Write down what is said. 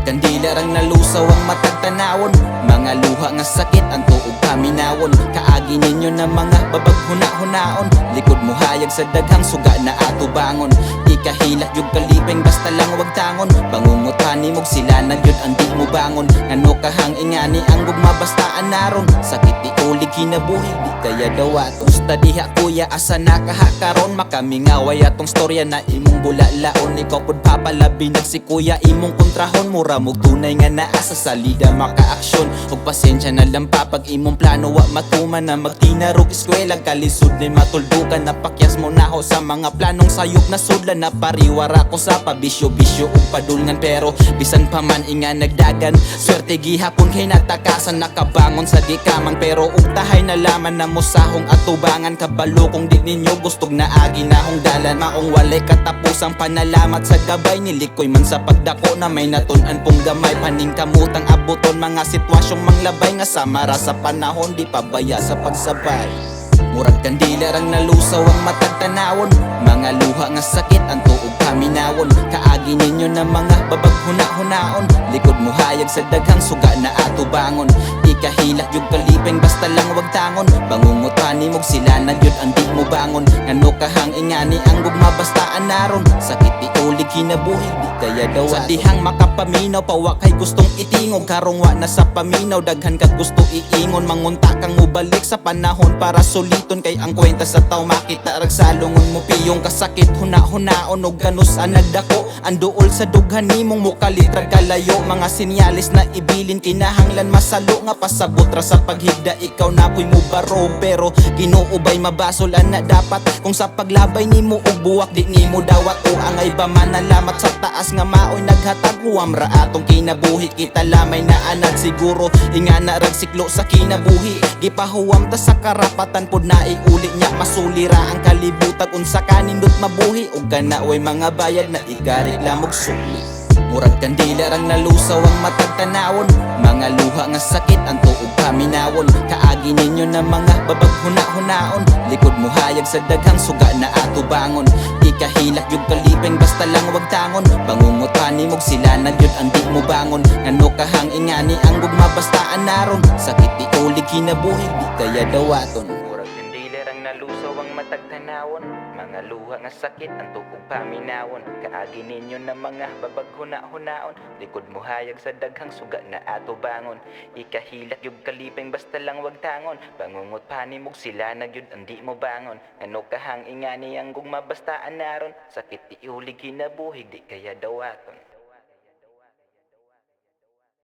kandila rang nalusaw ang matag tanawon, mga luha nga sakit ang tuog kaminawon. Kaagi ninyo na mga babag huna-hunaon, likod mo hayag sa daghang suga na ato bangon. Ikahilak yung kalipeng basta lang wag tangon, bangungutani mog sila na yun ang di mo bangon. Ano kahang ingani ang gugma bastaan naron, sakit di ulig kinabuhi di kaya dawaton. Usta diha kuya asa nakahakaron, makamingaway atong storya na imong bulalaon. Ikaw pod papalabi si kuya imong kontrahon, mura mog tunay nga naa sa salida makaaksyon. Ug pasensya na lang pa pag imong plano wa matuman na magtinarog eskwela. Kalisod ni matuldukan napakyas mo naho sa mga planong sayop na sudlan. Na pariwara ko sa pabisyo-bisyo ug padulngan, pero bisan pa man inga nagdagan swerte gihapon kay natakasan nakabangon sa di kamang. Pero ug tahay nalaman na musahong atubangan, kabalo kung di ninyo gustog na agi na hong dalan. Maong walay katapusang panalamat sa gabay, nilikoy man sa pagdako na may natun-an pong gamay. Paningkamutang abuton mga sitwasyong manglabay, nga samara sa panahon di pabaya sa pagsabay. Murag kandila rang nalusaw ang matag tanawon, mga luha nga sakit ang tuog kaminawon. Kaagi ninyo na mga babag huna-hunaon, likod mo hayag sa daghang suga na ato bangon. Ikahilak yung kalipeng basta lang wag tangon, bangungutani mog sila na yun ang di mo bangon. Ngano kahang ingani ang gugma bastaan naron, sakit di ulig kinabuhi di kaya daw. Sa dihang makapaminaw pawa kay gustong itingog, karong wa na sa paminaw daghan kat gusto iingon. Mangunta kang mubalik sa panahon para suliton, kay ang kwenta sa taw makita rag salungon mo piyong kasakit huna-hunaon. Og ganus ang nagdako ang duol sa dughan nimong mukalitrag kalayo. Mga sinyalis na ibilin kinahanglan masalo, nga pasabot ra sa paghigda ikaw na puy mo baro. Pero ginuubay mabasolan na dapat kung sa paglabay nimo og buwak di nimo dawat. O angay ba manalamat sa taas nga maoy naghatag huwam ra atong kinabuhi. Kita lamay na anad siguro inga na rag siklo sa kinabuhi. Gipahuwam ta sa karapatan pod na iuli nya masulira ang kalibutan unsa kanindot mabuhi. Og kana way mga bayad na igari lamog suli. Murag kandila rang nalusaw ang matag tanawon, mga luha nga sakit ang tuog kaminawon. Kaagi ninyo na mga babag huna-hunaon, likod mo hayag sa daghang suga na ato bangon. Ikahilak yung kalipeng basta lang wag tangon, bangungutani mog sila na yun ang di mo bangon. Ngano kahang ingani ang gugma bastaan naron, sakit di ulig kinabuhi di kaya dawaton. Murag kandila rang nalusaw ang matag tanawon, mga luha nga sakit ang tuog paminawon. Kaagi ninyo na mga babag huna-hunaon, likod mo hayag sa daghang suga na ato bangon. Ikahilak yung kalipeng basta lang wag tangon, bangungot panimog sila na yun ang di mo bangon. Ano kahang ingani ang gugma bastaan naron, sakit di ulig kinabuhi di kaya dawaton.